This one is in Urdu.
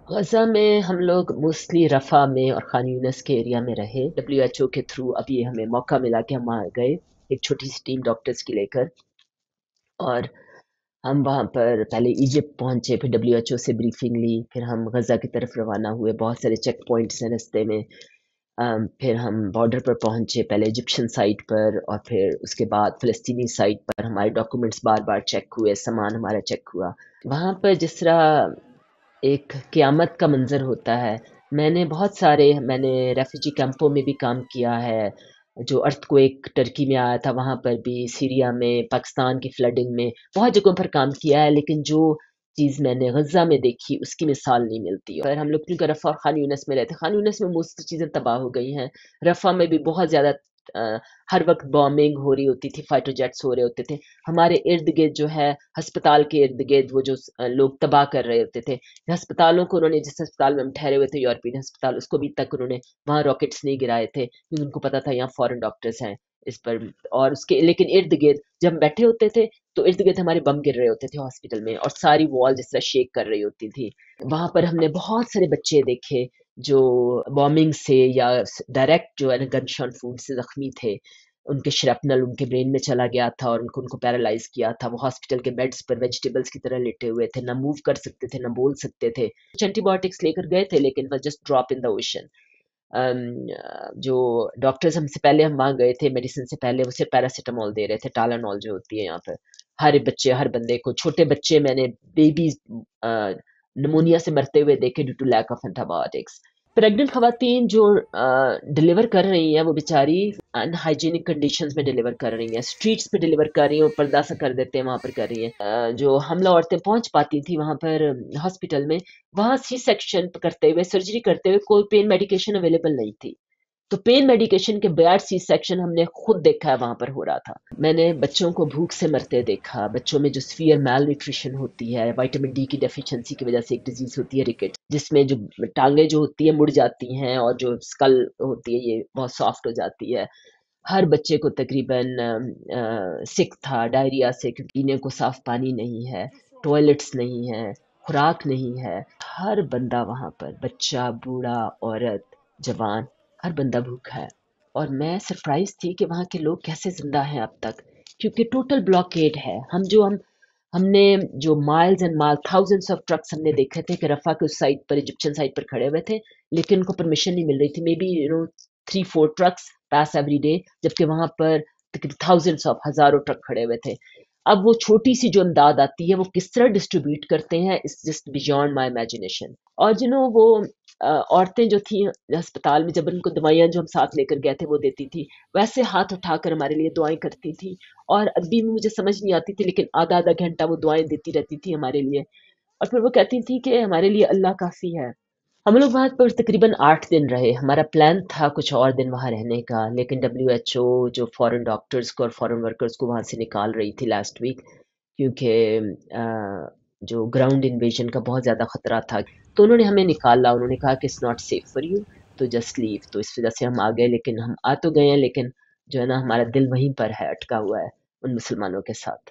غزہ میں ہم لوگ موسٹلی رفح میں اور خان یونس کے ایریا میں رہے. ڈبلیو ایچ او کے تھرو اب یہ ہمیں موقع ملا کہ ہم وہاں گئے ایک چھوٹی سی ٹیم ڈاکٹرز کی لے کر. اور ہم وہاں پر پہلے ایجپٹ پہنچے، پھر ڈبلیو ایچ او سے بریفنگ لی، پھر ہم غزہ کی طرف روانہ ہوئے. بہت سارے چیک پوائنٹس ہیں رستے میں. پھر ہم بارڈر پر پہنچے، پہلے ایجپشن سائٹ پر اور پھر اس کے بعد فلسطینی سائٹ پر. ہمارے ڈاکومنٹس بار بار چیک ہوئے، سامان ہمارا چیک ہوا. وہاں پر جس طرح ایک قیامت کا منظر ہوتا ہے. میں نے ریفیوجی کیمپوں میں بھی کام کیا ہے، جو ارتھ کو ایک ٹرکی میں آیا تھا وہاں پر بھی، سیریا میں، پاکستان کی فلڈنگ میں بہت جگہوں پر کام کیا ہے. لیکن جو چیز میں نے غزہ میں دیکھی اس کی مثال نہیں ملتی. اور ہم لوگ کیونکہ رفح اور خان یونس میں رہتے، خان یونس میں موسٹ چیزیں تباہ ہو گئی ہیں. رفح میں بھی بہت زیادہ ہر وقت بامبنگ ہو رہی ہوتی تھی، فائٹر جیٹس ہو رہے ہوتے تھے. ہمارے ارد گرد جو ہے ہسپتال کے ارد گرد وہ جو لوگ تباہ کر رہے ہوتے تھے، ہسپتالوں کو انہوں نے، جس ہسپتال میں ہم ٹھہرے ہوئے تھے یورپین ہسپتال، اس کو بھی تک انہوں نے وہاں راکٹس نہیں گرائے تھے کیونکہ ان کو پتا تھا یہاں فورن ڈاکٹرز ہیں اس پر. اور اس کے لیکن ارد گرد جب ہم بیٹھے ہوتے تھے تو ارد گرد ہمارے بم گر رہے ہوتے تھے ہاسپٹل میں، اور ساری وال جس طرح شیک کر رہی ہوتی تھی. وہاں پر ہم نے بہت سارے بچے دیکھے جو بامبنگ سے یا ڈائریکٹ جو ہے نا گن شاٹ فوڈ سے زخمی تھے. ان کے شرپنل ان کے برین میں چلا گیا تھا اور ان کو پیرالائز کیا تھا. وہ ہاسپٹل کے بیڈز پر ویجیٹیبلز کی طرح لیٹے ہوئے تھے، نہ موو کر سکتے تھے نہ بول سکتے تھے. کچھ اینٹی بایوٹکس لے کر گئے تھے لیکن بس just drop in the ocean. جو ڈاکٹرز ہم سے پہلے ہم وہاں گئے تھے میڈیسن سے پہلے، وہ صرف پیراسیٹامول دے رہے تھے، ٹالانول جو ہوتی ہے یہاں پر. ہر بچے، ہر بندے کو، چھوٹے بچے میں نے بیبیز نمونیا سے مرتے ہوئے دیکھے due to leak of antibiotics. Pregnant خواتین جو ڈلیور کر رہی ہیں وہ بیچاری ان ہائیجینک کنڈیشنز میں ڈلیور کر رہی ہیں، اسٹریٹس پہ ڈلیور کر رہی ہیں، اور پردہ سا کر دیتے ہیں وہاں پر کر رہی ہیں. جو حاملہ عورتیں پہنچ پاتی تھیں وہاں پر ہاسپٹل میں، وہاں سی سیکشن کرتے ہوئے، سرجری کرتے ہوئے کوئی پین میڈیکیشن اویلیبل نہیں تھی. تو پین میڈیکیشن کے بغیر سی سیکشن ہم نے خود دیکھا ہے وہاں پر ہو رہا تھا. میں نے بچوں کو بھوک سے مرتے دیکھا، بچوں میں جو سیویئر میل نیوٹریشن ہوتی ہے، وائٹامن ڈی کی ڈیفیشنسی کی وجہ سے ایک ڈیزیز ہوتی ہے رکٹ، جس میں جو ٹانگیں جو ہوتی ہیں مڑ جاتی ہیں اور جو اسکل ہوتی ہے یہ بہت سافٹ ہو جاتی ہے. ہر بچے کو تقریباً سک تھا ڈائریا سے، کیونکہ پینے کو صاف پانی نہیں ہے، ٹوائلٹس نہیں ہے، خوراک نہیں ہے. ہر بندہ وہاں پر، بچہ، بوڑھا، عورت، جوان، ہر بندہ بھوکا ہے. اور میں سرپرائز تھی کہ وہاں کے لوگ کیسے زندہ ہیں اب تک، کیونکہ ٹوٹل بلاکیڈ ہے. ہم نے جو مائلز اینڈ مائل، تھاؤزنڈس آف ٹرکس ہم نے دیکھے تھے کہ رفح کے اس سائٹ پر، ایجپشن سائٹ پر کھڑے ہوئے تھے، لیکن ان کو پرمیشن نہیں مل رہی تھی. Maybe 3-4 trucks pass every day, جبکہ وہاں پر تقریباً تھاؤزنڈس آف، ہزاروں ٹرک کھڑے ہوئے تھے. اب وہ چھوٹی سی جو امداد آتی ہے وہ کس طرح ڈسٹریبیوٹ کرتے ہیں، اس جسٹ بیونڈ مائی امیجنیشن. اور وہ عورتیں جو تھیں ہسپتال میں، جب ان کو دوائیاں جو ہم ساتھ لے کر گئے تھے وہ دیتی تھی، ویسے ہاتھ اٹھا کر ہمارے لیے دعائیں کرتی تھی. اور ابھی بھی مجھے سمجھ نہیں آتی تھی لیکن آدھا آدھا گھنٹہ وہ دعائیں دیتی رہتی تھی ہمارے لیے. اور پھر وہ کہتی تھی کہ ہمارے لیے اللہ کافی ہے. ہم لوگ وہاں پر تقریباً 8 دن رہے. ہمارا پلان تھا کچھ اور دن وہاں رہنے کا، لیکن ڈبلیو ایچ او جو فورن ڈاکٹرز کو اور فورن ورکرز کو وہاں سے نکال رہی تھی لاسٹ ویک، کیونکہ جو گراؤنڈ انویژن کا بہت زیادہ خطرہ تھا. تو انہوں نے ہمیں نکالا، انہوں نے کہا کہ it's not safe for you, تو جسٹ لیو. تو اس وجہ سے ہم آ گئے، لیکن ہم آ تو گئے ہیں لیکن جو ہے نا ہمارا دل وہیں پر ہے، اٹکا ہوا ہے ان مسلمانوں کے ساتھ.